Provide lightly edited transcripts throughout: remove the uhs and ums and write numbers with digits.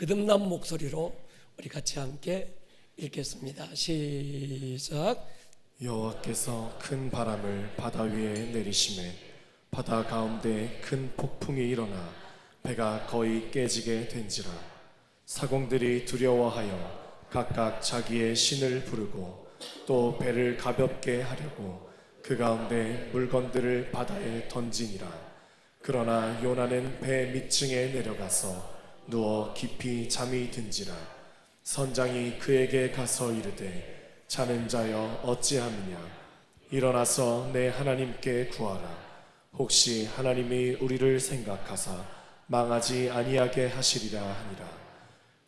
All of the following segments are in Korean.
거듭난 목소리로 우리 같이 함께 읽겠습니다. 시작. 여호와께서 큰 바람을 바다 위에 내리심에 바다 가운데 큰 폭풍이 일어나 배가 거의 깨지게 된지라. 사공들이 두려워하여 각각 자기의 신을 부르고 또 배를 가볍게 하려고 그 가운데 물건들을 바다에 던지니라. 그러나 요나는 배 밑층에 내려가서 누워 깊이 잠이 든지라. 선장이 그에게 가서 이르되 자는 자여 어찌함이냐. 일어나서 내 하나님께 구하라. 혹시 하나님이 우리를 생각하사 망하지 아니하게 하시리라 하니라.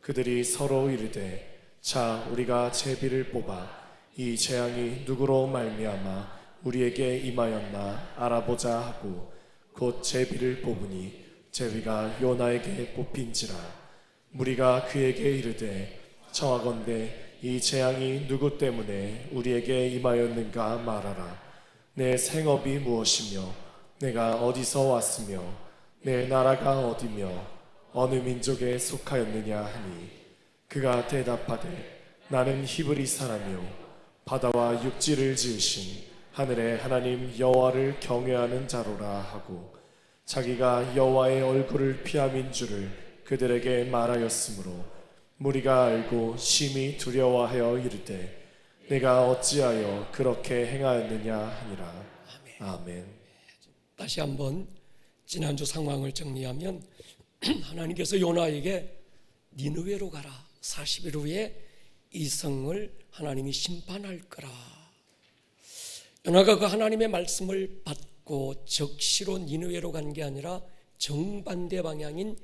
그들이 서로 이르되 자 우리가 제비를 뽑아 이 재앙이 누구로 말미암아 우리에게 임하였나 알아보자 하고 곧 제비를 뽑으니 제비가 요나에게 뽑힌지라. 무리가 그에게 이르되 청하건대 이 재앙이 누구 때문에 우리에게 임하였는가 말하라. 내 생업이 무엇이며 내가 어디서 왔으며 내 나라가 어디며 어느 민족에 속하였느냐 하니 그가 대답하되 나는 히브리 사람이요 바다와 육지를 지으신 하늘의 하나님 여호와를 경외하는 자로라 하고 자기가 여호와의 얼굴을 피함인 줄을 그들에게 말하였으므로 무리가 알고 심히 두려워하여 이르되 내가 어찌하여 그렇게 행하였느냐 하니라. 아멘. 다시 한번 지난주 상황을 정리하면 하나님께서 요나에게 니느웨로 가라. 40일 후에 이 성을 하나님이 심판할 거라. 요나가 그 하나님의 말씀을 받고 적시로 니느웨로 간 게 아니라 정반대 방향인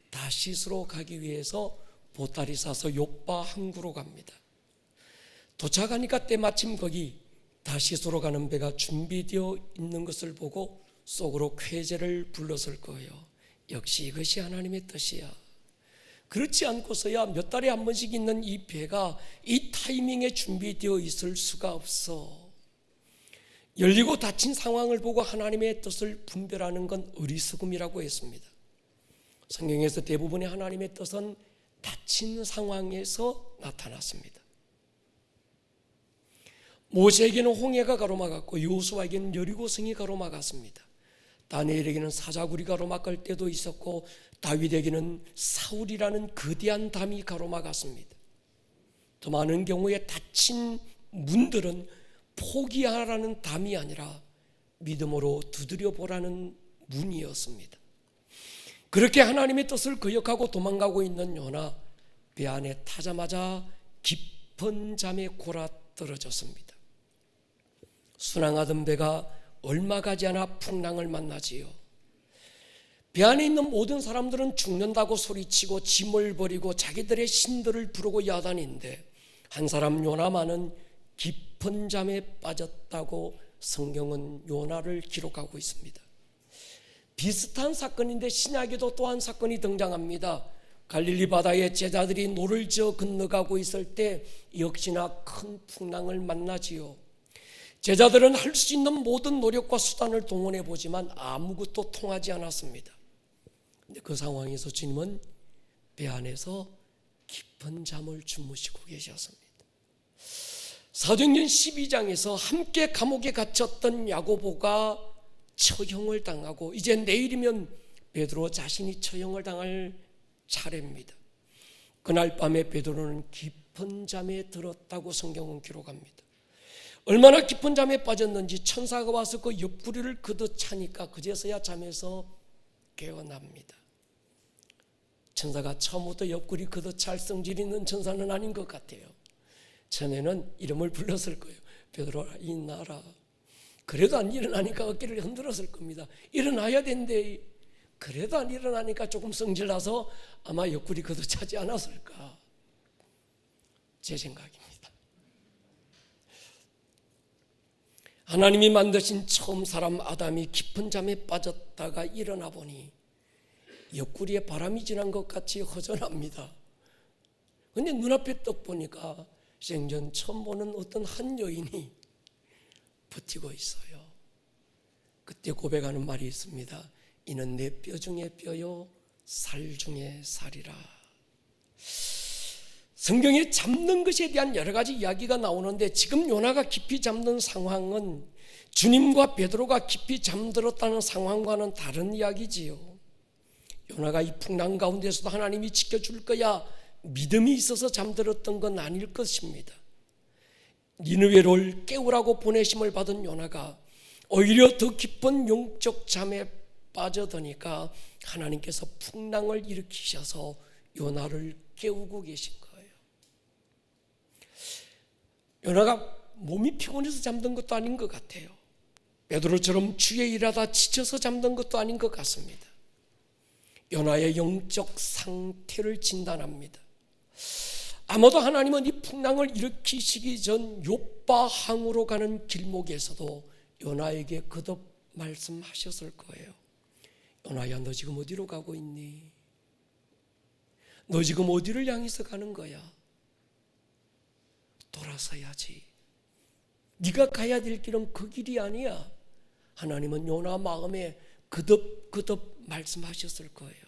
다시스로 가기 위해서 보따리 싸서 욥바 항구로 갑니다. 도착하니까 때마침 거기 다시스로 가는 배가 준비되어 있는 것을 보고 속으로 쾌재를 불렀을 거예요. 역시 이것이 하나님의 뜻이야. 그렇지 않고서야 몇 달에 한 번씩 있는 이 배가 이 타이밍에 준비되어 있을 수가 없어. 열리고 닫힌 상황을 보고 하나님의 뜻을 분별하는 건 어리석음이라고 했습니다. 성경에서 대부분의 하나님의 뜻은 닫힌 상황에서 나타났습니다. 모세에게는 홍해가 가로막았고 여호수아에게는 여리고성이 가로막았습니다. 다니엘에게는 사자굴이 가로막을 때도 있었고 다윗에게는 사울이라는 거대한 담이 가로막았습니다. 더 많은 경우에 닫힌 문들은 포기하라는 담이 아니라 믿음으로 두드려 보라는 문이었습니다. 그렇게 하나님의 뜻을 거역하고 도망가고 있는 요나, 배 안에 타자마자 깊은 잠에 골아떨어졌습니다. 순항하던 배가 얼마 가지 않아 풍랑을 만나지요. 배 안에 있는 모든 사람들은 죽는다고 소리치고 짐을 버리고 자기들의 신들을 부르고 야단인데 한 사람 요나만은 깊은 잠에 빠졌다고 성경은 요나를 기록하고 있습니다. 비슷한 사건인데 신약에도 또한 사건이 등장합니다. 갈릴리 바다에 제자들이 노를 지어 건너가고 있을 때 역시나 큰 풍랑을 만나지요. 제자들은 할 수 있는 모든 노력과 수단을 동원해 보지만 아무것도 통하지 않았습니다. 근데 그 상황에서 주님은 배 안에서 깊은 잠을 주무시고 계셨습니다. 사도행전 12장에서 함께 감옥에 갇혔던 야고보가 처형을 당하고 이제 내일이면 베드로 자신이 처형을 당할 차례입니다. 그날 밤에 베드로는 깊은 잠에 들었다고 성경은 기록합니다. 얼마나 깊은 잠에 빠졌는지 천사가 와서 그 옆구리를 걷어 차니까 그제서야 잠에서 깨어납니다. 천사가 처음부터 옆구리 걷어 찰 성질 있는 천사는 아닌 것 같아요. 처음에는 이름을 불렀을 거예요. 베드로라 일어나라. 그래도 안 일어나니까 어깨를 흔들었을 겁니다. 일어나야 된대. 그래도 안 일어나니까 조금 성질나서 아마 옆구리 걷어 차지 않았을까. 제 생각입니다. 하나님이 만드신 처음 사람 아담이 깊은 잠에 빠졌다가 일어나 보니 옆구리에 바람이 지난 것 같이 허전합니다. 그런데 눈앞에 떡 보니까 생전 처음 보는 어떤 한 여인이 버티고 있어요. 그때 고백하는 말이 있습니다. 이는 내 뼈 중에 뼈요 살 중에 살이라. 성경에 잡는 것에 대한 여러 가지 이야기가 나오는데 지금 요나가 깊이 잠든 상황은 주님과 베드로가 깊이 잠들었다는 상황과는 다른 이야기지요. 요나가 이 풍랑 가운데서도 하나님이 지켜줄 거야 믿음이 있어서 잠들었던 건 아닐 것입니다. 니느웨를 깨우라고 보내심을 받은 요나가 오히려 더 깊은 영적 잠에 빠져드니까 하나님께서 풍랑을 일으키셔서 요나를 깨우고 계신 거예요. 요나가 몸이 피곤해서 잠든 것도 아닌 것 같아요. 베드로처럼 주의 일하다 지쳐서 잠든 것도 아닌 것 같습니다. 요나의 영적 상태를 진단합니다. 아마도 하나님은 이 풍랑을 일으키시기 전 욥바항으로 가는 길목에서도 요나에게 거듭 말씀하셨을 거예요. 요나야, 너 지금 어디로 가고 있니? 너 지금 어디를 향해서 가는 거야? 돌아서야지. 네가 가야 될 길은 그 길이 아니야. 하나님은 요나 마음에 거듭 말씀하셨을 거예요.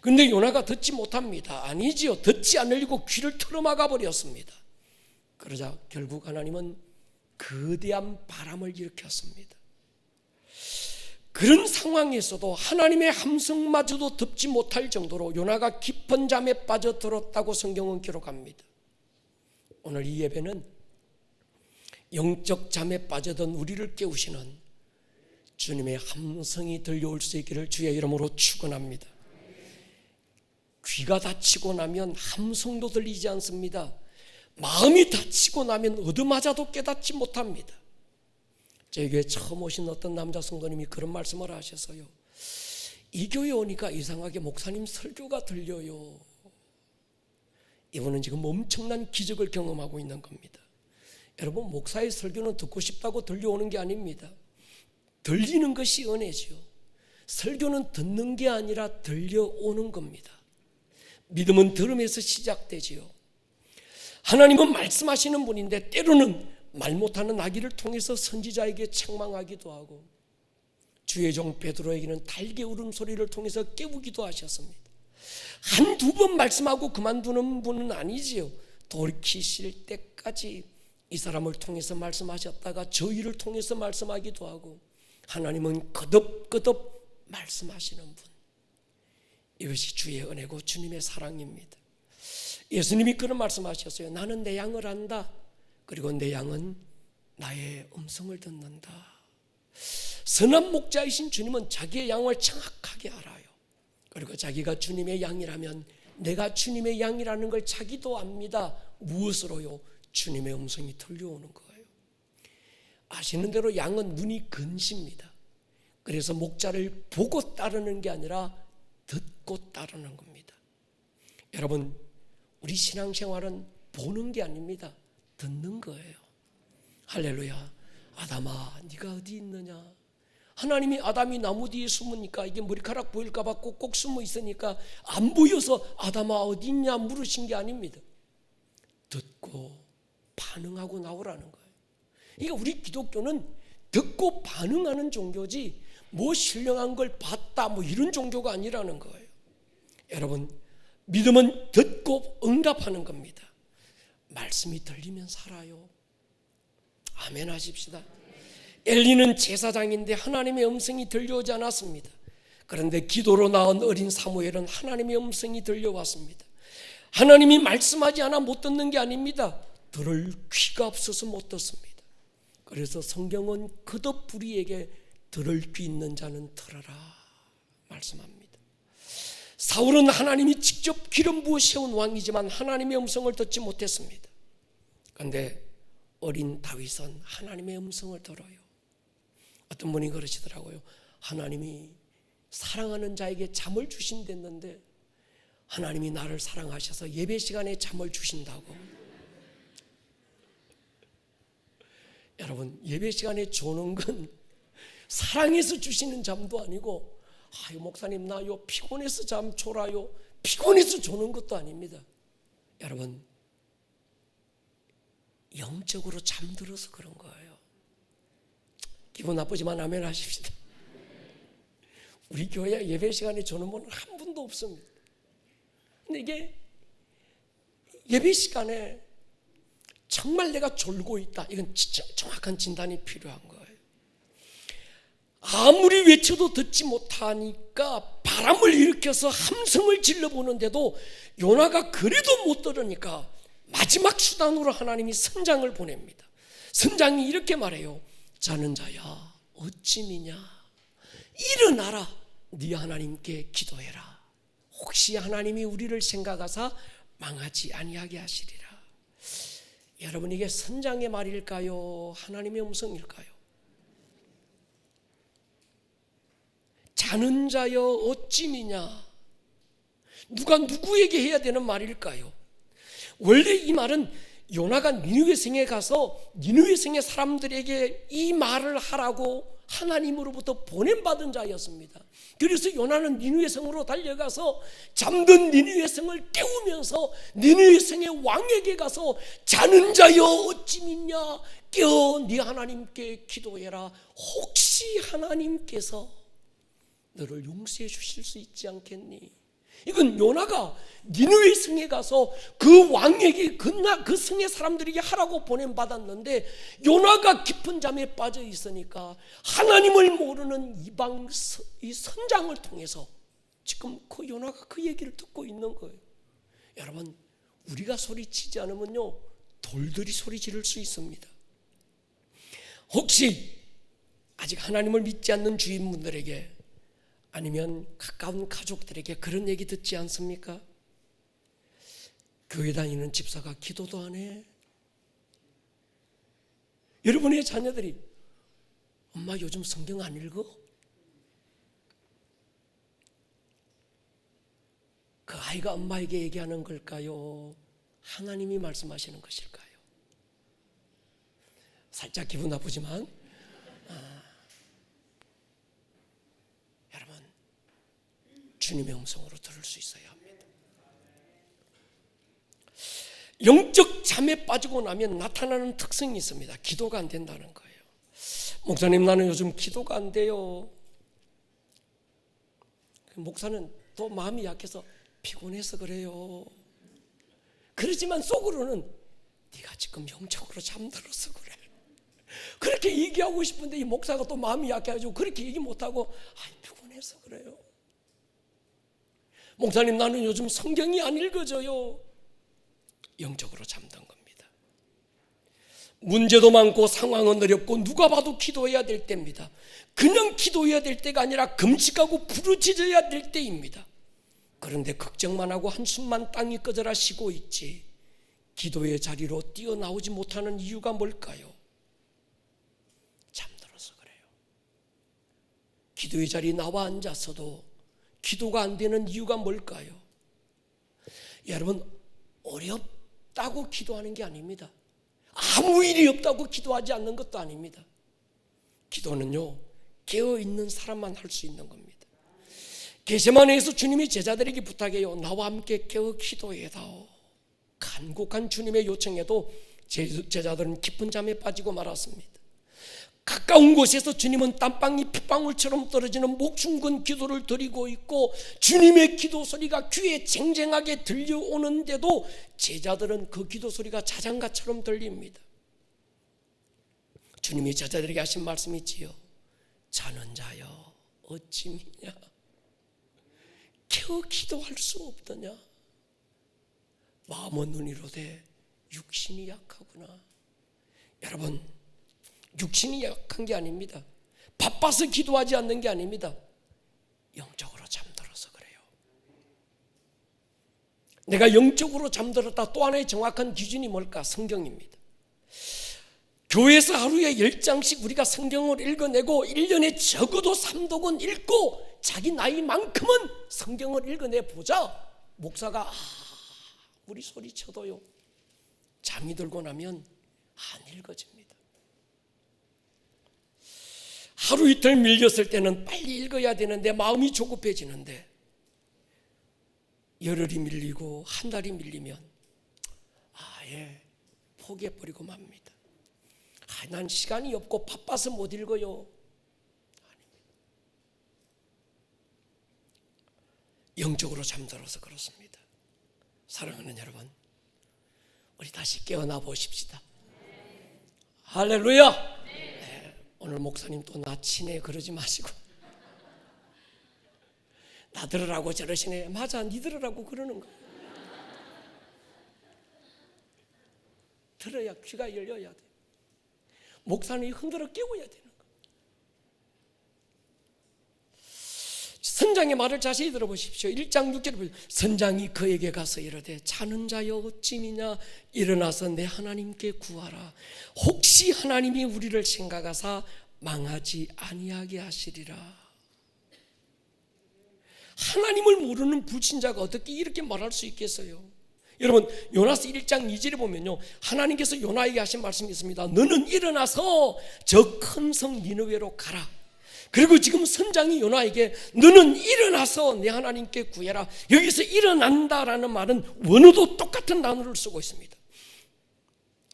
그런데 요나가 듣지 못합니다. 아니지요. 듣지 않으려고 귀를 틀어막아 버렸습니다. 그러자 결국 하나님은 거대한 바람을 일으켰습니다. 그런 상황에서도 하나님의 함성마저도 듣지 못할 정도로 요나가 깊은 잠에 빠져들었다고 성경은 기록합니다. 오늘 이 예배는 영적 잠에 빠져든 우리를 깨우시는 주님의 함성이 들려올 수 있기를 주의 이름으로 축원합니다. 귀가 닫히고 나면 함성도 들리지 않습니다. 마음이 닫히고 나면 얻어맞아도 깨닫지 못합니다. 저희 교회 처음 오신 어떤 남자 성도님이 그런 말씀을 하셔서요, 이 교회 오니까 이상하게 목사님 설교가 들려요. 이분은 지금 엄청난 기적을 경험하고 있는 겁니다. 여러분, 목사의 설교는 듣고 싶다고 들려오는 게 아닙니다. 들리는 것이 은혜지요. 설교는 듣는 게 아니라 들려오는 겁니다. 믿음은 들음에서 시작되지요. 하나님은 말씀하시는 분인데 때로는 말 못하는 아기를 통해서 선지자에게 책망하기도 하고 주의 종 베드로에게는 달개 울음소리를 통해서 깨우기도 하셨습니다. 한두 번 말씀하고 그만두는 분은 아니지요. 돌이키실 때까지 이 사람을 통해서 말씀하셨다가 저희를 통해서 말씀하기도 하고 하나님은 거듭 말씀하시는 분. 이것이 주의 은혜고 주님의 사랑입니다. 예수님이 그런 말씀하셨어요. 나는 내 양을 안다. 그리고 내 양은 나의 음성을 듣는다. 선한 목자이신 주님은 자기의 양을 정확하게 알아요. 그리고 자기가 주님의 양이라면 내가 주님의 양이라는 걸 자기도 압니다. 무엇으로요? 주님의 음성이 들려오는 거예요. 아시는 대로 양은 눈이 근시입니다. 그래서 목자를 보고 따르는 게 아니라 듣고 따르는 겁니다. 여러분, 우리 신앙생활은 보는 게 아닙니다. 듣는 거예요. 할렐루야. 아담아, 네가 어디 있느냐? 하나님이 아담이 나무 뒤에 숨으니까 이게 머리카락 보일까 봐 꼭꼭 숨어 있으니까 안 보여서 아담아 어디 있냐 물으신 게 아닙니다. 듣고 반응하고 나오라는 거예요. 그러니까 우리 기독교는 듣고 반응하는 종교지 뭐 신령한 걸 봤다 뭐 이런 종교가 아니라는 거예요. 여러분, 믿음은 듣고 응답하는 겁니다. 말씀이 들리면 살아요. 아멘 하십시다. 엘리는 제사장인데 하나님의 음성이 들려오지 않았습니다. 그런데 기도로 낳은 어린 사무엘은 하나님의 음성이 들려왔습니다. 하나님이 말씀하지 않아 못 듣는 게 아닙니다. 들을 귀가 없어서 못 듣습니다. 그래서 성경은 거듭 우리에게 들을 귀 있는 자는 들어라 말씀합니다. 사울은 하나님이 직접 기름 부어 세운 왕이지만 하나님의 음성을 듣지 못했습니다. 그런데 어린 다윗은 하나님의 음성을 들어요. 어떤 분이 그러시더라고요. 하나님이 사랑하는 자에게 잠을 주신댔는데 하나님이 나를 사랑하셔서 예배 시간에 잠을 주신다고. 여러분, 예배 시간에 조는 건 사랑해서 주시는 잠도 아니고 아유 목사님 나요 피곤해서 잠 졸아요 피곤해서 조는 것도 아닙니다. 여러분, 영적으로 잠들어서 그런 거예요. 기분 나쁘지만 아멘 하십시다. 우리 교회 예배 시간에 조는 분은 한 분도 없습니다. 근데 이게 예배 시간에 정말 내가 졸고 있다, 이건 진짜 정확한 진단이 필요한 거예요. 아무리 외쳐도 듣지 못하니까 바람을 일으켜서 함성을 질러보는데도 요나가 그래도 못 들으니까 마지막 수단으로 하나님이 선장을 보냅니다. 선장이 이렇게 말해요. 자는 자야 어찌 미냐, 일어나라, 네 하나님께 기도해라. 혹시 하나님이 우리를 생각하사 망하지 아니하게 하시리라. 여러분, 이게 선장의 말일까요? 하나님의 음성일까요? 자는 자여 어찌 미냐, 누가 누구에게 해야 되는 말일까요? 원래 이 말은 요나가 니느웨 성에 가서 니느웨 성의 사람들에게 이 말을 하라고 하나님으로부터 보냄받은 자였습니다. 그래서 요나는 니느웨 성으로 달려가서 잠든 니느웨 성을 깨우면서 니느웨 성의 왕에게 가서 자는 자여 어찌 믿냐, 깨어 네 하나님께 기도해라. 혹시 하나님께서 너를 용서해 주실 수 있지 않겠니? 이건 요나가 니느웨 성에 가서 그 왕에게 그 성의 사람들에게 하라고 보냄받았는데, 요나가 깊은 잠에 빠져 있으니까 하나님을 모르는 이 선장을 통해서 지금 그 요나가 그 얘기를 듣고 있는 거예요. 여러분, 우리가 소리치지 않으면요 돌들이 소리 지를 수 있습니다. 혹시 아직 하나님을 믿지 않는 주인분들에게, 아니면 가까운 가족들에게 그런 얘기 듣지 않습니까? 교회 다니는 집사가 기도도 안 해. 여러분의 자녀들이 엄마 요즘 성경 안 읽어? 그 아이가 엄마에게 얘기하는 걸까요? 하나님이 말씀하시는 것일까요? 살짝 기분 나쁘지만 여러분, 주님의 음성으로 들을 수 있어야 합니다. 영적 잠에 빠지고 나면 나타나는 특성이 있습니다. 기도가 안 된다는 거예요. 목사님, 나는 요즘 기도가 안 돼요. 목사는 또 마음이 약해서 피곤해서 그래요. 그러지만 속으로는 네가 지금 영적으로 잠들어서 그래. 그렇게 얘기하고 싶은데 이 목사가 또 마음이 약해가지고 그렇게 얘기 못하고 피곤해서 그래요. 목사님, 나는 요즘 성경이 안 읽어져요. 영적으로 잠든 겁니다. 문제도 많고 상황은 어렵고 누가 봐도 기도해야 될 때입니다. 그냥 기도해야 될 때가 아니라 금식하고 부르짖어야 될 때입니다. 그런데 걱정만 하고 한숨만 땅이 꺼져라 쉬고 있지, 기도의 자리로 뛰어나오지 못하는 이유가 뭘까요? 잠들어서 그래요. 기도의 자리에 나와 앉았어도 기도가 안 되는 이유가 뭘까요? 여러분, 어렵다고 기도하는 게 아닙니다. 아무 일이 없다고 기도하지 않는 것도 아닙니다. 기도는요 깨어있는 사람만 할 수 있는 겁니다. 겟세마네에서 주님이 제자들에게 부탁해요. 나와 함께 깨어 기도해다오. 간곡한 주님의 요청에도 제자들은 깊은 잠에 빠지고 말았습니다. 가까운 곳에서 주님은 땀방이 핏방울처럼 떨어지는 목숨건 기도를 드리고 있고, 주님의 기도 소리가 귀에 쟁쟁하게 들려오는데도 제자들은 그 기도 소리가 자장가처럼 들립니다. 주님이 제자들에게 하신 말씀이 있지요. 자는 자여 어찌 미냐, 깨어 기도할 수 없더냐. 마음은 눈이로되 육신이 약하구나. 여러분, 육신이 약한 게 아닙니다. 바빠서 기도하지 않는 게 아닙니다. 영적으로 잠들어서 그래요. 내가 영적으로 잠들었다, 또 하나의 정확한 기준이 뭘까? 성경입니다. 교회에서 하루에 10장씩 우리가 성경을 읽어내고 1년에 적어도 3독은 읽고 자기 나이만큼은 성경을 읽어내보자. 목사가 우리 소리쳐도요 잠이 들고 나면 안 읽어집니다. 하루 이틀 밀렸을 때는 빨리 읽어야 되는데 마음이 조급해지는데, 열흘이 밀리고 한 달이 밀리면 아예 포기해버리고 맙니다. 난 시간이 없고 바빠서 못 읽어요. 아닙니다. 영적으로 잠들어서 그렇습니다. 사랑하는 여러분, 우리 다시 깨어나 보십시다. 할렐루야. 네, 오늘 목사님 또 나 치네 그러지 마시고, 나 들으라고 저러시네. 맞아, 니 들으라고 그러는 거야. 들어야 귀가 열려야 돼. 목사님이 흔들어 깨워야 되는 거야. 선장의 말을 자세히 들어보십시오. 1장 6절에 보세요. 선장이 그에게 가서 이르되 자는 자여 어찌미냐, 일어나서 내 하나님께 구하라. 혹시 하나님이 우리를 생각하사 망하지 아니하게 하시리라. 하나님을 모르는 불신자가 어떻게 이렇게 말할 수 있겠어요? 여러분, 요나서 1장 2절에 보면요, 하나님께서 요나에게 하신 말씀이 있습니다. 너는 일어나서 저 큰 성 니느웨로 가라. 그리고 지금 선장이 요나에게 너는 일어나서 내 하나님께 구해라. 여기서 일어난다라는 말은 원어도 똑같은 단어를 쓰고 있습니다.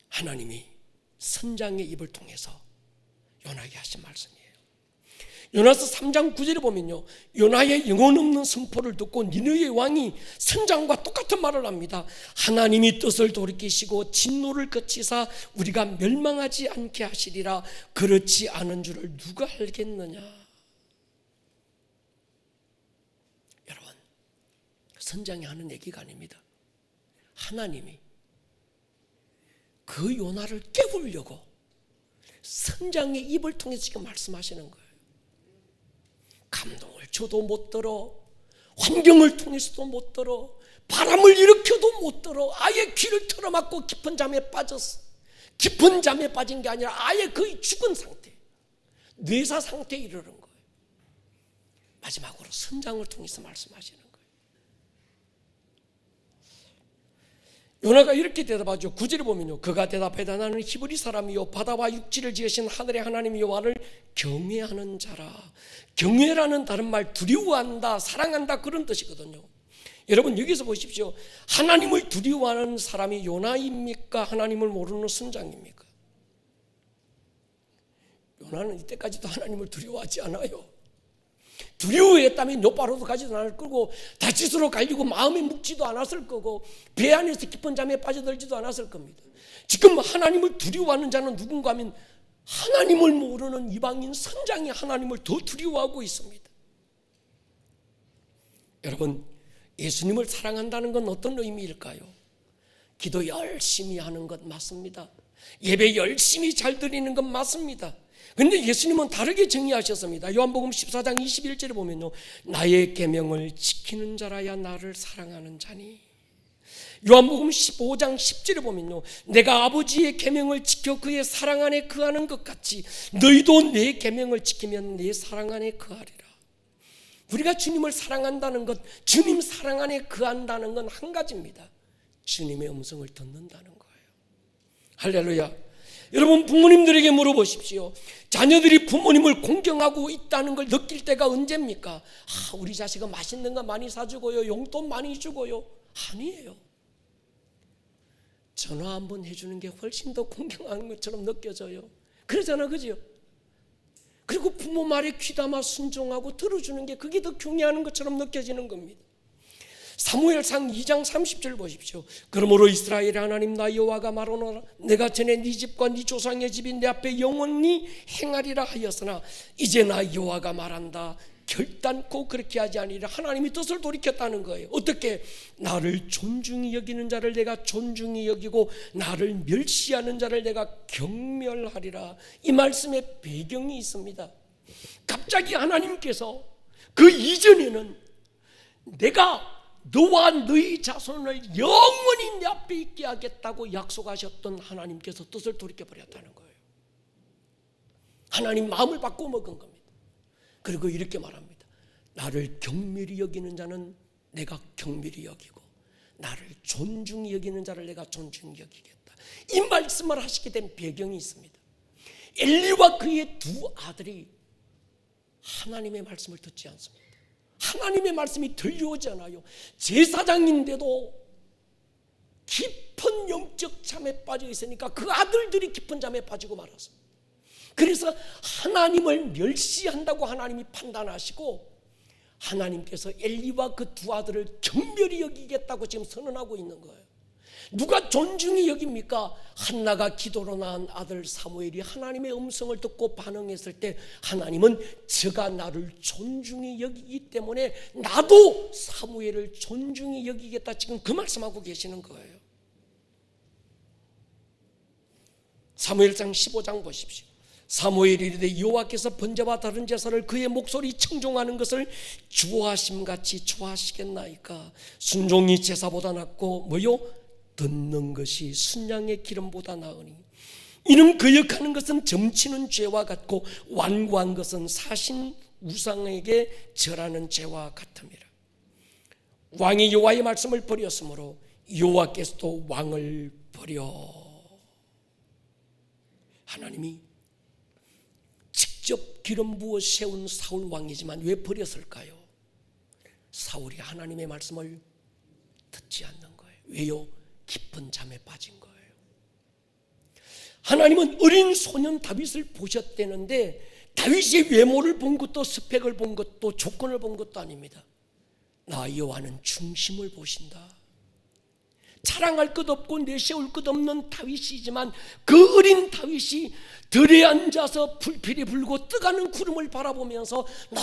하나님이 선장의 입을 통해서 요나에게 하신 말씀이에요. 요나서 3장 9절에 보면요, 요나의 영혼 없는 선포를 듣고 니느웨 왕이 선장과 똑같은 말을 합니다. 하나님이 뜻을 돌이키시고 진노를 그치사 우리가 멸망하지 않게 하시리라. 그렇지 않은 줄을 누가 알겠느냐. 여러분, 선장이 하는 얘기가 아닙니다. 하나님이 그 요나를 깨우려고 선장의 입을 통해서 지금 말씀하시는 거예요. 감동을 줘도 못 들어, 환경을 통해서도 못 들어, 바람을 일으켜도 못 들어. 아예 귀를 틀어막고 깊은 잠에 빠졌어. 깊은 잠에 빠진 게 아니라 아예 거의 죽은 상태, 뇌사 상태에 이르는 거예요. 마지막으로 선장을 통해서 말씀하시는 거예요. 요나가 이렇게 대답하죠. 9절에 보면요, 그가 대답하되 나는 히브리 사람이요 바다와 육지를 지으신 하늘의 하나님 여호와를 경외하는 자라. 경외라는 다른 말 두려워한다, 사랑한다 그런 뜻이거든요. 여러분, 여기서 보십시오. 하나님을 두려워하는 사람이 요나입니까? 하나님을 모르는 선장입니까? 요나는 이때까지도 하나님을 두려워하지 않아요. 두려워했다면 요바로도 가지도 않을 거고, 다시스로 갈리고 마음에 묵지도 않았을 거고, 배 안에서 깊은 잠에 빠져들지도 않았을 겁니다. 지금 하나님을 두려워하는 자는 누군가 하면 하나님을 모르는 이방인 선장이 하나님을 더 두려워하고 있습니다. 여러분, 예수님을 사랑한다는 건 어떤 의미일까요? 기도 열심히 하는 것 맞습니다. 예배 열심히 잘 드리는 것 맞습니다. 그런데 예수님은 다르게 정의하셨습니다. 요한복음 14장 21절에 보면요, 나의 계명을 지키는 자라야 나를 사랑하는 자니. 요한복음 15장 10절에 보면요, 내가 아버지의 계명을 지켜 그의 사랑 안에 거하는 것 같이 너희도 내 계명을 지키면 내 사랑 안에 거하리라. 우리가 주님을 사랑한다는 것, 주님 사랑 안에 거한다는 건 한 가지입니다. 주님의 음성을 듣는다는 거예요. 할렐루야. 여러분, 부모님들에게 물어보십시오. 자녀들이 부모님을 공경하고 있다는 걸 느낄 때가 언제입니까? 우리 자식은 맛있는 거 많이 사주고요, 용돈 많이 주고요. 아니에요. 전화 한번 해주는 게 훨씬 더 공경하는 것처럼 느껴져요. 그러잖아, 그죠? 그리고 부모 말에 귀담아 순종하고 들어주는 게 그게 더 중요한 것처럼 느껴지는 겁니다. 사무엘상 2장 30절 보십시오. 그러므로 이스라엘의 하나님 나 여호와가 말하노라 내가 전에 네 집과 네 조상의 집이 내 앞에 영원히 행하리라 하였으나 이제 나 여호와가 말한다. 결단코 그렇게 하지 아니라. 하나님이 뜻을 돌이켰다는 거예요. 어떻게? 나를 존중히 여기는 자를 내가 존중히 여기고 나를 멸시하는 자를 내가 경멸하리라. 이 말씀에 배경이 있습니다. 갑자기 하나님께서 그 이전에는 내가 너와 너희 자손을 영원히 내 앞에 있게 하겠다고 약속하셨던 하나님께서 뜻을 돌이켜버렸다는 거예요. 하나님 마음을 바꿔 먹은 겁니다. 그리고 이렇게 말합니다. 나를 경멸히 여기는 자는 내가 경멸히 여기고 나를 존중히 여기는 자를 내가 존중히 여기겠다. 이 말씀을 하시게 된 배경이 있습니다. 엘리와 그의 두 아들이 하나님의 말씀을 듣지 않습니다. 하나님의 말씀이 들려오잖아요. 제사장인데도 깊은 영적 잠에 빠져 있으니까 그 아들들이 깊은 잠에 빠지고 말았습니다. 그래서 하나님을 멸시한다고 하나님이 판단하시고 하나님께서 엘리와 그 두 아들을 경멸히 여기겠다고 지금 선언하고 있는 거예요. 누가 존중히 여깁니까? 한나가 기도로 낳은 아들 사무엘이 하나님의 음성을 듣고 반응했을 때 하나님은 저가 나를 존중히 여기기 때문에 나도 사무엘을 존중히 여기겠다, 지금 그 말씀하고 계시는 거예요. 사무엘상 15장 보십시오. 사무엘이 이르되 여호와께서 번제와 다른 제사를 그의 목소리 청종하는 것을 주하심같이 좋아하시겠나이까? 순종이 제사보다 낫고 뭐요? 듣는 것이 순양의 기름보다 나으니 이는 거역하는 것은 점치는 죄와 같고 완고한 것은 사신 우상에게 절하는 죄와 같음이라. 왕이 여호와의 말씀을 버렸으므로 여호와께서도 왕을 버려. 하나님이 직접 기름 부어 세운 사울 왕이지만 왜 버렸을까요? 사울이 하나님의 말씀을 듣지 않는 거예요. 왜요? 깊은 잠에 빠진 거예요. 하나님은 어린 소년 다윗을 보셨다는데 다윗의 외모를 본 것도 스펙을 본 것도 조건을 본 것도 아닙니다. 나 여호와는 중심을 보신다. 자랑할 것 없고 내세울 것 없는 다윗이지만 그 어린 다윗이 들에 앉아서 불필이 불고 뜨가는 구름을 바라보면서 늘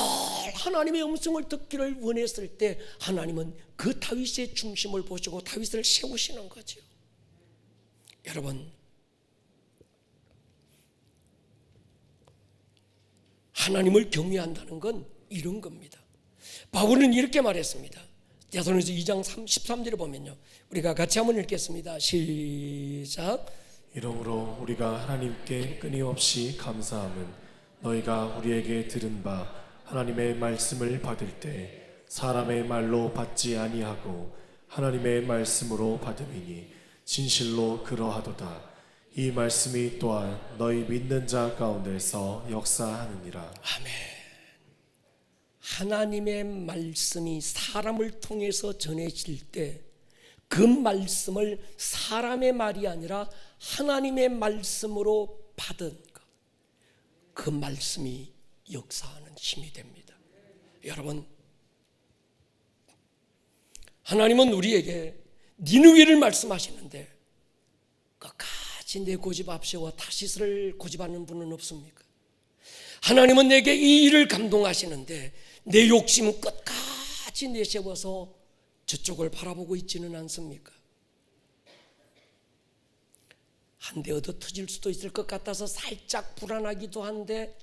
하나님의 음성을 듣기를 원했을 때 하나님은 그 다윗의 중심을 보시고 다윗을 세우시는 거죠. 여러분, 하나님을 경외한다는 건 이런 겁니다. 바울은 이렇게 말했습니다. 데살로니가서 2장 13절에 보면요, 우리가 같이 한번 읽겠습니다. 시작. 이러므로 우리가 하나님께 끊임없이 감사함은 너희가 우리에게 들은 바 하나님의 말씀을 받을 때 사람의 말로 받지 아니하고 하나님의 말씀으로 받음이니 진실로 그러하도다. 이 말씀이 또한 너희 믿는 자 가운데서 역사하느니라. 아멘. 하나님의 말씀이 사람을 통해서 전해질 때 그 말씀을 사람의 말이 아니라 하나님의 말씀으로 받은 것, 그 말씀이 역사하는 힘이 됩니다. 여러분, 하나님은 우리에게 니느웨를 말씀하시는데 끝까지 내 고집 앞세워 타시스를 고집하는 분은 없습니까? 하나님은 내게 이 일을 감동하시는데 내 욕심 끝까지 내세워서 저쪽을 바라보고 있지는 않습니까? 한 대 얻어 터질 수도 있을 것 같아서 살짝 불안하기도 한데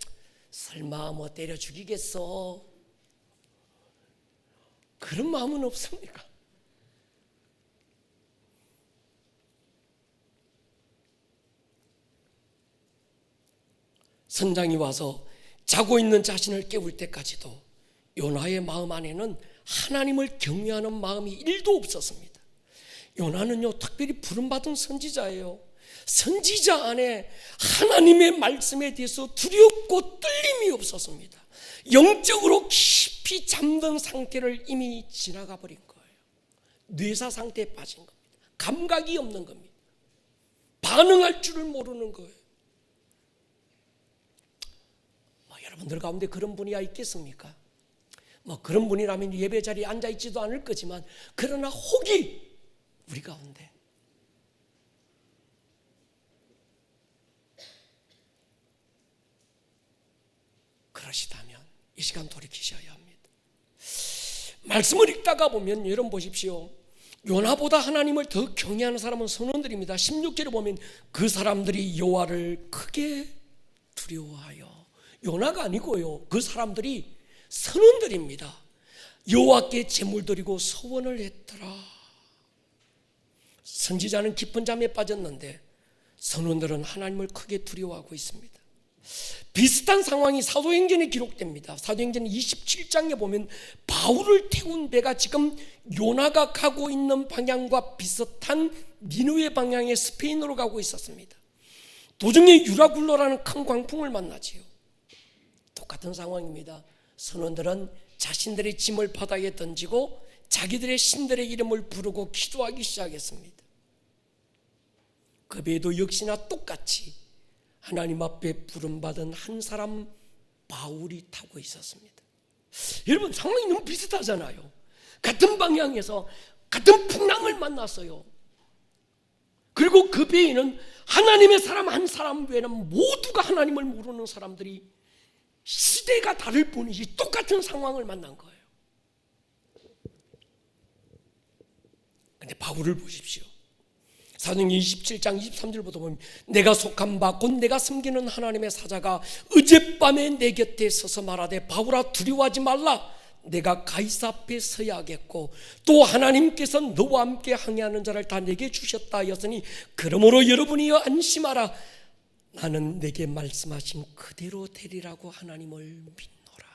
설마 뭐 때려 죽이겠어, 그런 마음은 없습니까? 선장이 와서 자고 있는 자신을 깨울 때까지도 요나의 마음 안에는 하나님을 경외하는 마음이 1도 없었습니다. 요나는요, 특별히 부름받은 선지자예요. 선지자 안에 하나님의 말씀에 대해서 두렵고 떨림이 없었습니다. 영적으로 깊이 잠든 상태를 이미 지나가 버린 거예요. 뇌사 상태에 빠진 겁니다. 감각이 없는 겁니다. 반응할 줄을 모르는 거예요. 여러분들 가운데 그런 분이 있겠습니까? 그런 분이라면 예배 자리에 앉아 있지도 않을 거지만 그러나 혹이 우리 가운데 그러시다면 이 시간 돌이키셔야 합니다. 말씀을 읽다가 보면 여러분 보십시오. 요나보다 하나님을 더 경외하는 사람은 선원들입니다. 16절에 보면 그 사람들이 여호와를 크게 두려워하여, 요나가 아니고요, 그 사람들이 선원들입니다. 여호와께 제물 드리고 서원을 했더라. 선지자는 깊은 잠에 빠졌는데 선원들은 하나님을 크게 두려워하고 있습니다. 비슷한 상황이 사도행전에 기록됩니다. 사도행전 27장에 보면 바울을 태운 배가 지금 요나가 가고 있는 방향과 비슷한 니느웨 방향의 스페인으로 가고 있었습니다. 도중에 유라굴로라는 큰 광풍을 만나지요. 똑같은 상황입니다. 선원들은 자신들의 짐을 바닥에 던지고 자기들의 신들의 이름을 부르고 기도하기 시작했습니다. 그 배도 역시나 똑같이 하나님 앞에 부름받은 한 사람 바울이 타고 있었습니다. 여러분, 상황이 너무 비슷하잖아요. 같은 방향에서 같은 풍랑을 만났어요. 그리고 그 배에 있는 하나님의 사람 한 사람 외에는 모두가 하나님을 모르는 사람들이 시대가 다를 뿐이지 똑같은 상황을 만난 거예요. 근데 바울을 보십시오. 사도행전 27장 23절부터 보면 내가 속한 바 곧 내가 섬기는 하나님의 사자가 어젯밤에 내 곁에 서서 말하되 바울아 두려워하지 말라. 내가 가이사 앞에 서야 하겠고 또 하나님께서 너와 함께 항해하는 자를 다 내게 주셨다 하였으니 그러므로 여러분이여 안심하라. 나는 내게 말씀하신 그대로 되리라고 하나님을 믿노라.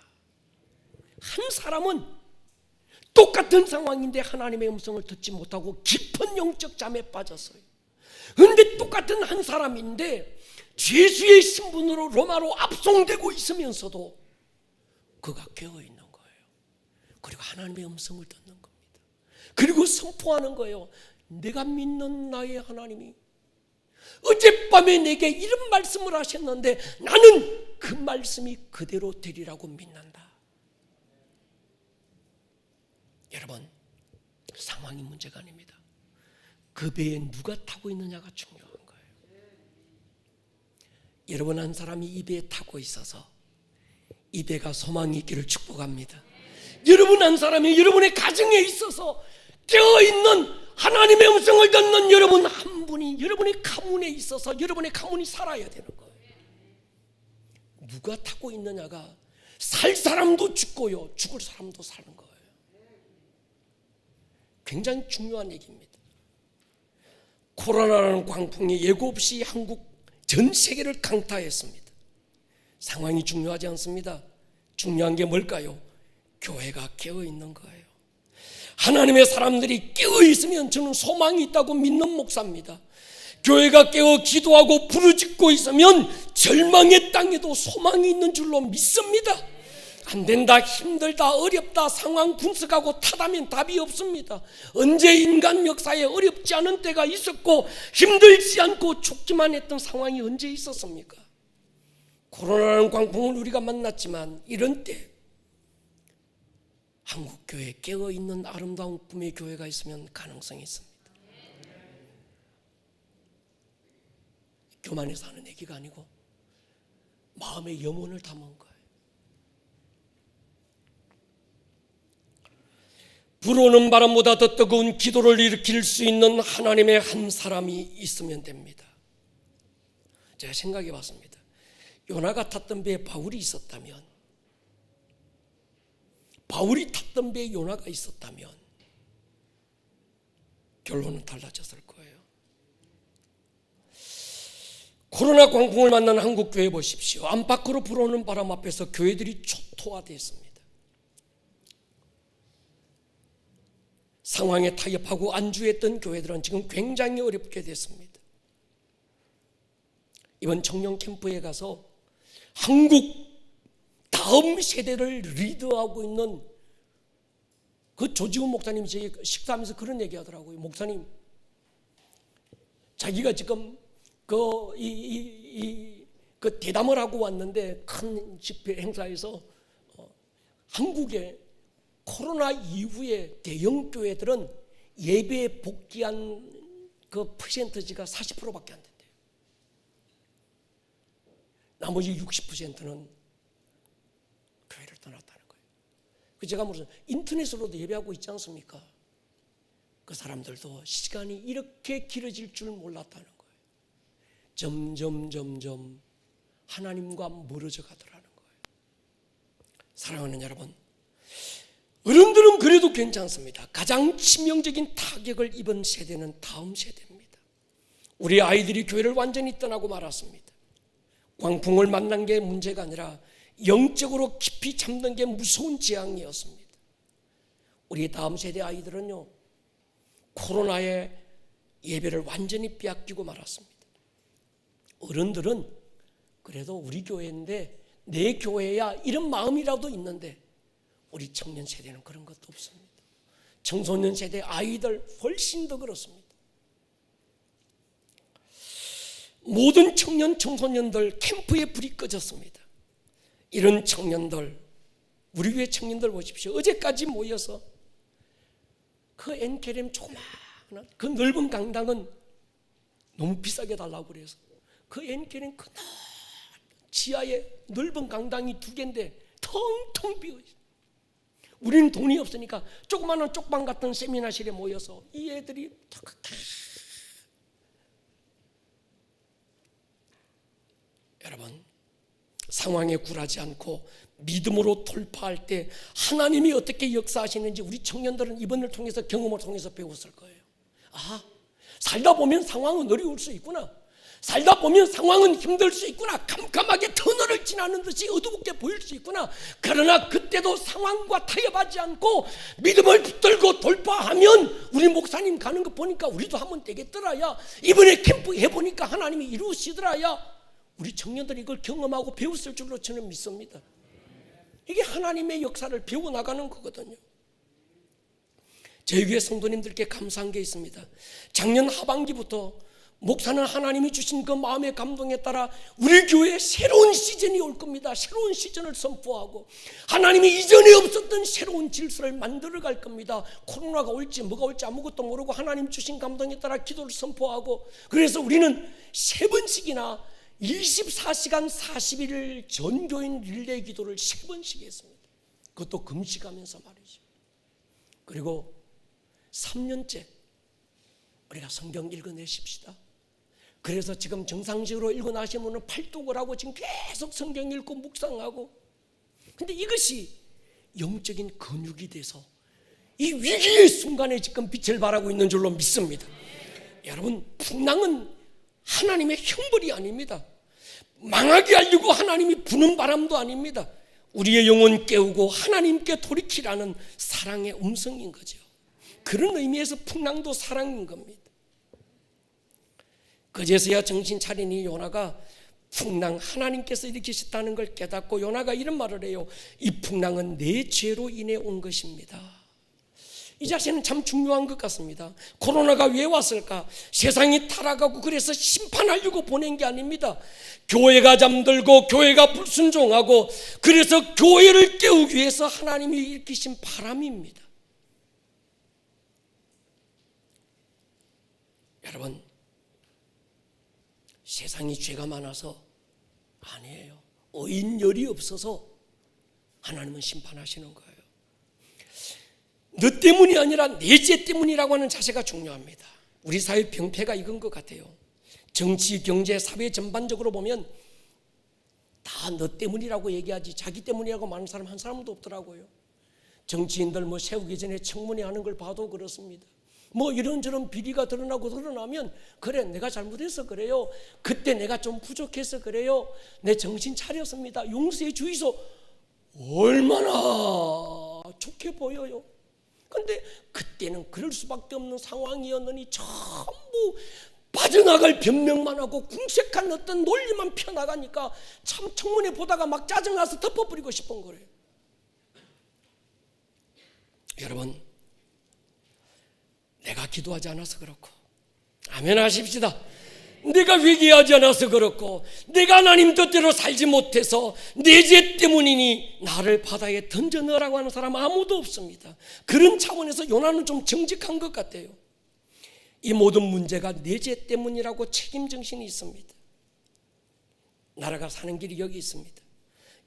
한 사람은 똑같은 상황인데 하나님의 음성을 듣지 못하고 깊은 영적 잠에 빠졌어요. 그런데 똑같은 한 사람인데 죄수의 신분으로 로마로 압송되고 있으면서도 그가 깨어있는 거예요. 그리고 하나님의 음성을 듣는 겁니다. 그리고 선포하는 거예요. 내가 믿는 나의 하나님이 어젯밤에 내게 이런 말씀을 하셨는데 나는 그 말씀이 그대로 되리라고 믿는다. 여러분, 상황이 문제가 아닙니다. 그 배에 누가 타고 있느냐가 중요한 거예요. 여러분 한 사람이 이 배에 타고 있어서 이 배가 소망이 있기를 축복합니다. 여러분 한 사람이 여러분의 가정에 있어서 깨어있는 하나님의 음성을 듣는 여러분 한 분이 여러분의 가문에 있어서 여러분의 가문이 살아야 되는 거예요. 누가 타고 있느냐가 살 사람도 죽고요, 죽을 사람도 사는 거예요. 굉장히 중요한 얘기입니다. 코로나라는 광풍이 예고 없이 한국 전 세계를 강타했습니다. 상황이 중요하지 않습니다. 중요한 게 뭘까요? 교회가 깨어있는 거예요. 하나님의 사람들이 깨어있으면 저는 소망이 있다고 믿는 목사입니다. 교회가 깨어 기도하고 부르짖고 있으면 절망의 땅에도 소망이 있는 줄로 믿습니다. 안 된다, 힘들다, 어렵다, 상황 분석하고 타다면 답이 없습니다. 언제 인간 역사에 어렵지 않은 때가 있었고 힘들지 않고 죽기만 했던 상황이 언제 있었습니까? 코로나라는 광풍을 우리가 만났지만 이런 때 한국교회에 깨어있는 아름다운 꿈의 교회가 있으면 가능성이 있습니다. 교만해서 하는 얘기가 아니고 마음의 염원을 담은 거예요. 불어오는 바람보다 더 뜨거운 기도를 일으킬 수 있는 하나님의 한 사람이 있으면 됩니다. 제가 생각해 봤습니다. 요나가 탔던 배에 바울이 있었다면, 바울이 탔던 배에 요나가 있었다면 결론은 달라졌을 거예요. 코로나 광풍을 만난 한국교회 보십시오. 안팎으로 불어오는 바람 앞에서 교회들이 초토화됐습니다. 상황에 타협하고 안주했던 교회들은 지금 굉장히 어렵게 됐습니다. 이번 청년 캠프에 가서 한국 다음 세대를 리드하고 있는 그 조지훈 목사님이 제 식사하면서 그런 얘기하더라고요. 목사님, 자기가 지금 그 대담을 하고 왔는데 큰 집회 행사에서 한국의 코로나 이후에 대형 교회들은 예배에 복귀한 그 퍼센트지가 40%밖에 안 된대요. 나머지 60%는 교회를 떠났다는 거예요. 그 제가 무슨 인터넷으로도 예배하고 있지 않습니까? 그 사람들도 시간이 이렇게 길어질 줄 몰랐다는 거예요. 점점 하나님과 멀어져 가더라는 거예요. 사랑하는 여러분, 어른들은 그래도 괜찮습니다. 가장 치명적인 타격을 입은 세대는 다음 세대입니다. 우리 아이들이 교회를 완전히 떠나고 말았습니다. 광풍을 만난 게 문제가 아니라 영적으로 깊이 잠든 게 무서운 재앙이었습니다. 우리 다음 세대 아이들은요, 코로나에 예배를 완전히 빼앗기고 말았습니다. 어른들은 그래도 우리 교회인데 내 교회야 이런 마음이라도 있는데 우리 청년 세대는 그런 것도 없습니다. 청소년 세대 아이들 훨씬 더 그렇습니다. 모든 청년 청소년들 캠프에 불이 꺼졌습니다. 이런 청년들, 우리 교회 청년들 보십시오. 어제까지 모여서 그 엔케렘 조그마한 그 넓은 강당은 너무 비싸게 달라고 그래서 그 N캐는 그 지하에 넓은 강당이 2개인데 텅텅 비어 있어요. 우리는 돈이 없으니까 조그마한 쪽방 같은 세미나실에 모여서 이 애들이 여러분, 상황에 굴하지 않고 믿음으로 돌파할 때 하나님이 어떻게 역사하시는지 우리 청년들은 이번을 통해서 경험을 통해서 배웠을 거예요. 아, 살다 보면 상황은 어려울 수 있구나. 살다 보면 상황은 힘들 수 있구나. 캄캄하게 터널을 지나는 듯이 어둡게 보일 수 있구나. 그러나 그때도 상황과 타협하지 않고 믿음을 붙들고 돌파하면 우리 목사님 가는 거 보니까 우리도 하면 되겠더라야. 이번에 캠프 해보니까 하나님이 이루시더라야. 우리 청년들이 이걸 경험하고 배웠을 줄로 저는 믿습니다. 이게 하나님의 역사를 배워나가는 거거든요. 저희 교회 성도님들께 감사한 게 있습니다. 작년 하반기부터 목사는 하나님이 주신 그 마음의 감동에 따라 우리 교회에 새로운 시즌이 올 겁니다. 새로운 시즌을 선포하고 하나님이 이전에 없었던 새로운 질서를 만들어 갈 겁니다. 코로나가 올지 뭐가 올지 아무것도 모르고 하나님 주신 감동에 따라 기도를 선포하고, 그래서 우리는 3번씩이나 24시간 40일 전교인 릴레이 기도를 3번씩 했습니다. 그것도 금식하면서 말이죠. 그리고 3년째 우리가 성경 읽어내십시다. 그래서 지금 정상적으로 읽어나신 분은 팔독을 하고 지금 계속 성경 읽고 묵상하고, 근데 이것이 영적인 근육이 돼서 이 위기의 순간에 지금 빛을 발하고 있는 줄로 믿습니다. 여러분, 풍랑은 하나님의 형벌이 아닙니다. 망하게 하려고 하나님이 부는 바람도 아닙니다. 우리의 영혼 깨우고 하나님께 돌이키라는 사랑의 음성인 거죠. 그런 의미에서 풍랑도 사랑인 겁니다. 그제서야 정신 차리니 요나가 풍랑 하나님께서 일으키셨다는 걸 깨닫고 요나가 이런 말을 해요. 이 풍랑은 내 죄로 인해 온 것입니다. 이 자세는 참 중요한 것 같습니다. 코로나가 왜 왔을까? 세상이 타락하고 그래서 심판하려고 보낸 게 아닙니다. 교회가 잠들고 교회가 불순종하고 그래서 교회를 깨우기 위해서 하나님이 일으키신 바람입니다. 여러분, 세상이 죄가 많아서 아니에요. 의인열이 없어서 하나님은 심판하시는 거예요. 너 때문이 아니라 내 죄 때문이라고 하는 자세가 중요합니다. 우리 사회 병폐가 이건 것 같아요. 정치, 경제, 사회 전반적으로 보면 다 너 때문이라고 얘기하지 자기 때문이라고 말하는 사람 한 사람도 없더라고요. 정치인들 뭐 세우기 전에 청문회 하는 걸 봐도 그렇습니다. 뭐 이런저런 비리가 드러나고 드러나면 그래 내가 잘못해서 그래요. 그때 내가 좀 부족해서 그래요. 내 정신 차렸습니다. 용서해 주이소. 얼마나 좋게 보여요. 그런데 그때는 그럴 수밖에 없는 상황이었느니 전부 빠져나갈 변명만 하고 궁색한 어떤 논리만 펴나가니까 참 청문회 보다가 막 짜증나서 덮어버리고 싶은 거예요. 여러분, 내가 기도하지 않아서 그렇고, 아멘 하십시다. 내가 회개하지 않아서 그렇고, 내가 하나님 뜻대로 살지 못해서 내 죄 때문이니 나를 바다에 던져 넣으라고 하는 사람 아무도 없습니다. 그런 차원에서 요나는 좀 정직한 것 같아요. 이 모든 문제가 내 죄 때문이라고 책임정신이 있습니다. 나라가 사는 길이 여기 있습니다.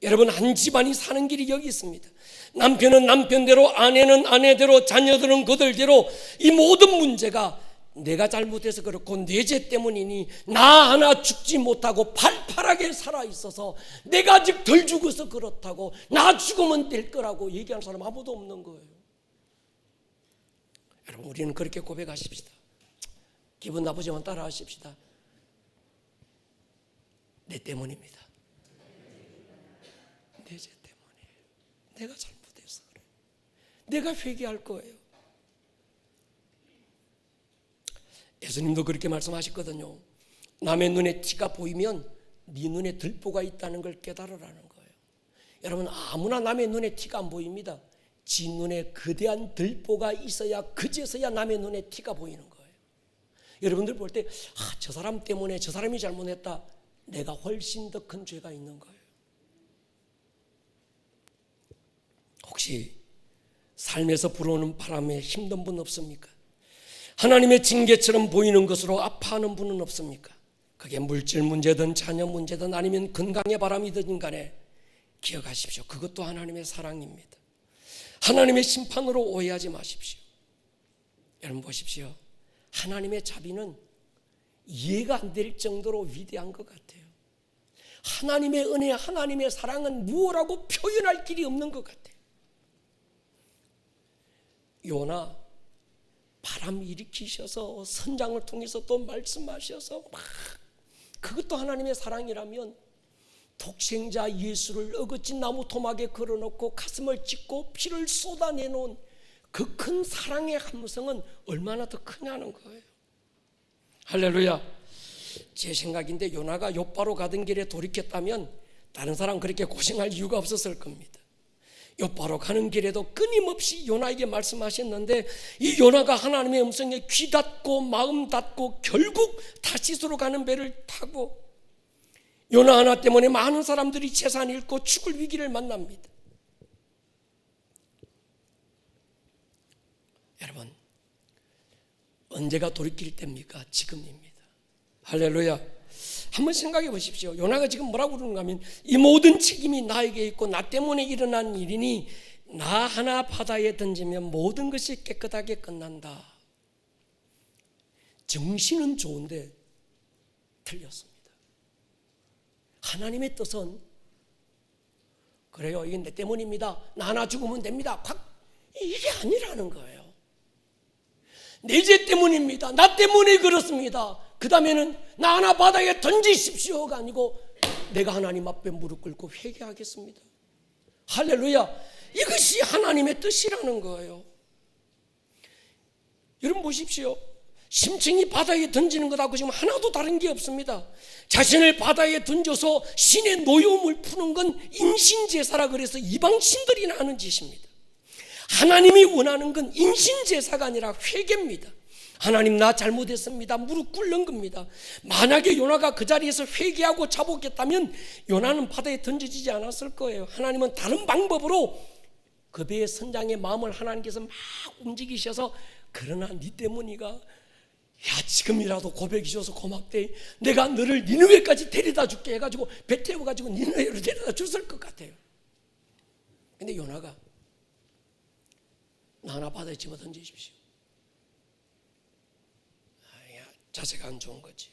여러분, 한 집안이 사는 길이 여기 있습니다. 남편은 남편대로, 아내는 아내대로, 자녀들은 그들대로 이 모든 문제가 내가 잘못해서 그렇고 내 죄 때문이니 나 하나 죽지 못하고 팔팔하게 살아있어서 내가 아직 덜 죽어서 그렇다고 나 죽으면 될 거라고 얘기하는 사람 아무도 없는 거예요. 여러분, 우리는 그렇게 고백하십시다. 기분 나쁘지만 따라 하십시다. 내 때문입니다. 내 죄 때문이에요. 내가 잘못해서 그래. 내가 회개할 거예요. 예수님도 그렇게 말씀하셨거든요. 남의 눈에 티가 보이면 네 눈에 들보가 있다는 걸 깨달으라는 거예요. 여러분, 아무나 남의 눈에 티가 안 보입니다. 지 눈에 거대한 들보가 있어야 그제서야 남의 눈에 티가 보이는 거예요. 여러분들 볼 때 저 사람 때문에 저 사람이 잘못했다. 내가 훨씬 더 큰 죄가 있는 거예요. 혹시 삶에서 불어오는 바람에 힘든 분 없습니까? 하나님의 징계처럼 보이는 것으로 아파하는 분은 없습니까? 그게 물질 문제든 자녀 문제든 아니면 건강의 바람이든 간에 기억하십시오. 그것도 하나님의 사랑입니다. 하나님의 심판으로 오해하지 마십시오. 여러분 보십시오. 하나님의 자비는 이해가 안 될 정도로 위대한 것 같아요. 하나님의 은혜, 하나님의 사랑은 무엇라고 표현할 길이 없는 것 같아요. 요나 바람 일으키셔서 선장을 통해서 또 말씀하셔서 막 그것도 하나님의 사랑이라면 독생자 예수를 어긋진 나무 토막에 걸어놓고 가슴을 찢고 피를 쏟아내놓은 그 큰 사랑의 함성은 얼마나 더 크냐는 거예요. 할렐루야. 제 생각인데 요나가 욥바로 가던 길에 돌이켰다면 다른 사람 그렇게 고생할 이유가 없었을 겁니다. 욥바로 가는 길에도 끊임없이 요나에게 말씀하셨는데 이 요나가 하나님의 음성에 귀 닫고 마음 닫고 결국 타시스로 가는 배를 타고 요나 하나 때문에 많은 사람들이 재산 잃고 죽을 위기를 만납니다. 여러분, 언제가 돌이킬 때입니까? 지금입니다. 할렐루야. 한번 생각해 보십시오. 요나가 지금 뭐라고 그러는가 하면 이 모든 책임이 나에게 있고 나 때문에 일어난 일이니 나 하나 바다에 던지면 모든 것이 깨끗하게 끝난다. 정신은 좋은데 틀렸습니다. 하나님의 뜻은 그래요. 이게 내 때문입니다. 나 하나 죽으면 됩니다. 이게 아니라는 거예요. 내 죄 때문입니다. 나 때문에 그렇습니다. 그 다음에는 나 하나 바다에 던지십시오가 아니고 내가 하나님 앞에 무릎 꿇고 회개하겠습니다. 할렐루야. 이것이 하나님의 뜻이라는 거예요. 여러분 보십시오. 심층이 바다에 던지는 것하고 지금 하나도 다른 게 없습니다. 자신을 바다에 던져서 신의 노여움을 푸는 건 인신제사라 그래서 이방신들이나 하는 짓입니다. 하나님이 원하는 건 인신제사가 아니라 회개입니다. 하나님 나 잘못했습니다. 무릎 꿇는 겁니다. 만약에 요나가 그 자리에서 회개하고 자복했다면 요나는 바다에 던져지지 않았을 거예요. 하나님은 다른 방법으로 그 배의 선장의 마음을 하나님께서 막 움직이셔서 그러나 네 때문이가 야 지금이라도 고백이 줘서 고맙대. 내가 너를 니느웨까지 데려다 줄게 해가지고 배 태워가지고 니느웨로 데려다 줬을 것 같아요. 근데 요나가 나 하나 바다에 집어 던지십시오. 자세가 안 좋은 거지요.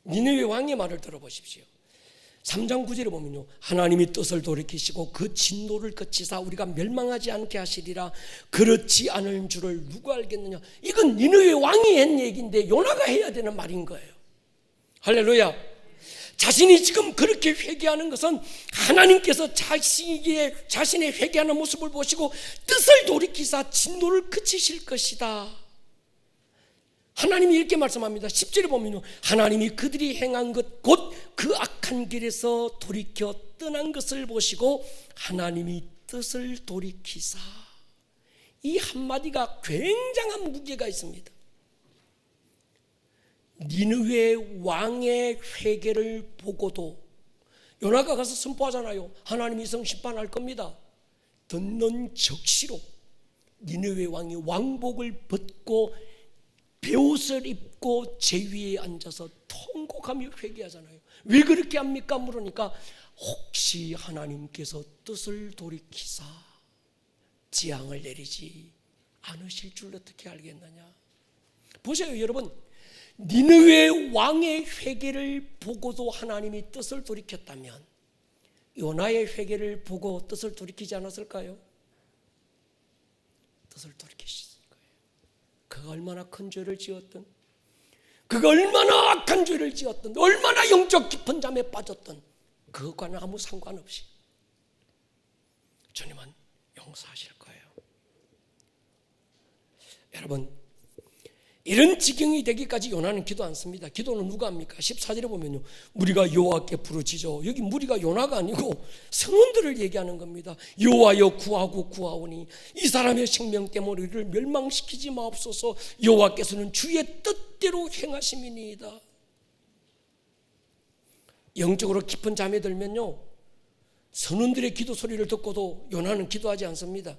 니느웨 왕의 말을 들어보십시오. 3장 9절에 보면요, 하나님이 뜻을 돌이키시고 그 진노를 그치사 우리가 멸망하지 않게 하시리라. 그렇지 않을 줄을 누가 알겠느냐. 이건 니느웨 왕이 한 얘기인데 요나가 해야 되는 말인 거예요. 할렐루야. 자신이 지금 그렇게 회개하는 것은 하나님께서 자신의 회개하는 모습을 보시고 뜻을 돌이키사 진노를 그치실 것이다. 하나님이 이렇게 말씀합니다. 10절에 보면요, 하나님이 그들이 행한 것 곧 그 악한 길에서 돌이켜 떠난 것을 보시고 하나님이 뜻을 돌이키사. 이 한마디가 굉장한 무게가 있습니다. 니느웨 왕의 회개를 보고도 요나가 가서 선포하잖아요. 하나님이 성심판할 겁니다. 듣는 적시로 니느웨 왕이 왕복을 벗고 베옷을 입고 제위에 앉아서 통곡하며 회개하잖아요. 왜 그렇게 합니까? 물으니까 혹시 하나님께서 뜻을 돌이키사 재앙을 내리지 않으실 줄 어떻게 알겠느냐. 보세요 여러분, 니느웨 왕의 회개를 보고도 하나님이 뜻을 돌이켰다면 요나의 회개를 보고 뜻을 돌이키지 않았을까요? 뜻을 돌이키셨을 거예요. 그가 얼마나 큰 죄를 지었던, 그가 얼마나 악한 죄를 지었던, 얼마나 영적 깊은 잠에 빠졌던 그것과는 아무 상관없이 주님은 용서하실 거예요. 여러분, 이런 지경이 되기까지 요나는 기도 안 씁니다. 기도는 누가 합니까? 14절에 보면요, 무리가 여호와께 부르짖어. 여기 무리가 요나가 아니고 성원들을 얘기하는 겁니다. 여호와여 구하고 구하오니 이 사람의 생명 때문에 우리를 멸망시키지 마옵소서. 여호와께서는 주의 뜻대로 행하심이니이다. 영적으로 깊은 잠에 들면요, 선원들의 기도 소리를 듣고도 요나는 기도하지 않습니다.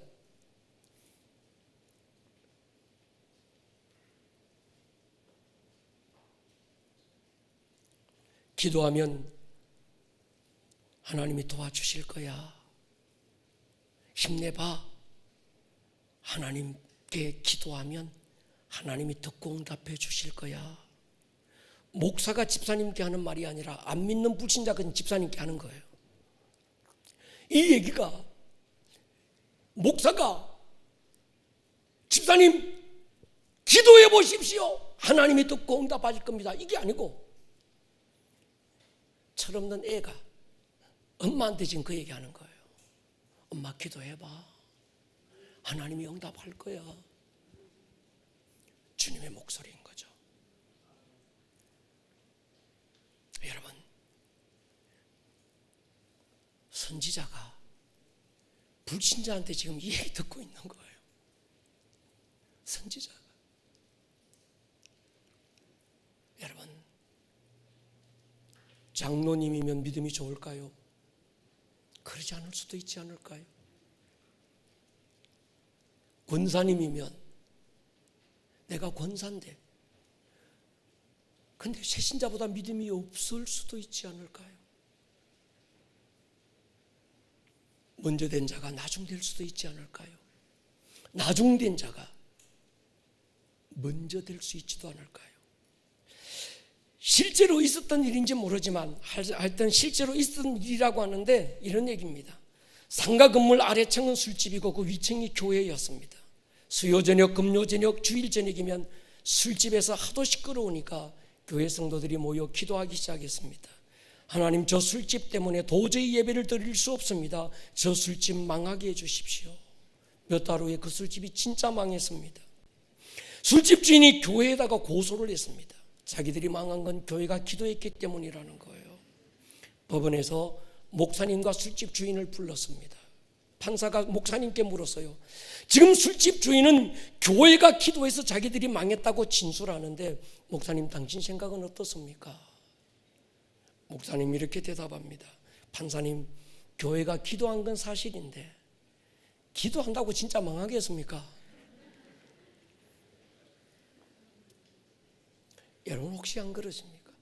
기도하면 하나님이 도와주실 거야. 힘내봐. 하나님께 기도하면 하나님이 듣고 응답해 주실 거야. 목사가 집사님께 하는 말이 아니라 안 믿는 불신자가 집사님께 하는 거예요. 이 얘기가 목사가 집사님 기도해 보십시오. 하나님이 듣고 응답하실 겁니다. 이게 아니고 철없는 애가 엄마한테 지금 그 얘기하는 거예요. 엄마 기도해봐. 하나님이 응답할 거야. 주님의 목소리인 거죠. 여러분, 선지자가 불신자한테 지금 이 얘기 듣고 있는 거예요. 선지자가. 여러분, 장로님이면 믿음이 좋을까요? 그러지 않을 수도 있지 않을까요? 권사님이면 내가 권사인데 근데 새신자보다 믿음이 없을 수도 있지 않을까요? 먼저 된 자가 나중 될 수도 있지 않을까요? 나중 된 자가 먼저 될 수 있지도 않을까요? 실제로 있었던 일인지 모르지만 하여튼 실제로 있었던 일이라고 하는데 이런 얘기입니다. 상가 건물 아래층은 술집이고 그 위층이 교회였습니다. 수요 저녁, 금요 저녁, 주일 저녁이면 술집에서 하도 시끄러우니까 교회 성도들이 모여 기도하기 시작했습니다. 하나님, 저 술집 때문에 도저히 예배를 드릴 수 없습니다. 저 술집 망하게 해주십시오. 몇 달 후에 그 술집이 진짜 망했습니다. 술집 주인이 교회에다가 고소를 했습니다. 자기들이 망한 건 교회가 기도했기 때문이라는 거예요. 법원에서 목사님과 술집 주인을 불렀습니다. 판사가 목사님께 물었어요. 지금 술집 주인은 교회가 기도해서 자기들이 망했다고 진술하는데 목사님, 당신 생각은 어떻습니까? 목사님이 이렇게 대답합니다. 판사님, 교회가 기도한 건 사실인데 기도한다고 진짜 망하겠습니까? 여러분, 혹시 안 그러십니까?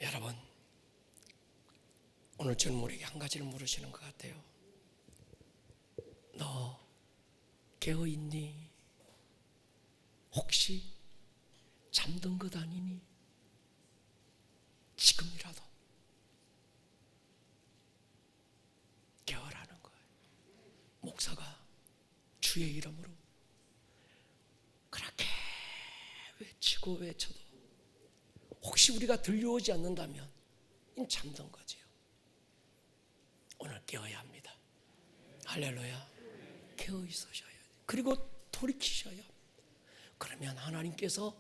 여러분, 오늘 저는 우리에게 한 가지를 물으시는 것 같아요. 너 깨어있니? 혹시 잠든 것 아니니? 지금이라도 깨어라는 거예요. 목사가 주의 이름으로 그렇게 외치고 외쳐도 혹시 우리가 들려오지 않는다면 이는 잠든 거지요. 오늘 깨어야 합니다. 할렐루야. 깨어 있으셔야 돼요. 그리고 돌이키셔야 합니다. 그러면 하나님께서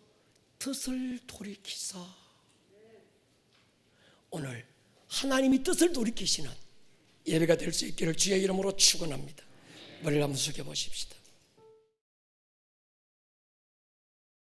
뜻을 돌이키사 오늘 하나님이 뜻을 돌이키시는 예배가 될 수 있기를 주의 이름으로 축원합니다. 머리를 한번 숙여 보십시다.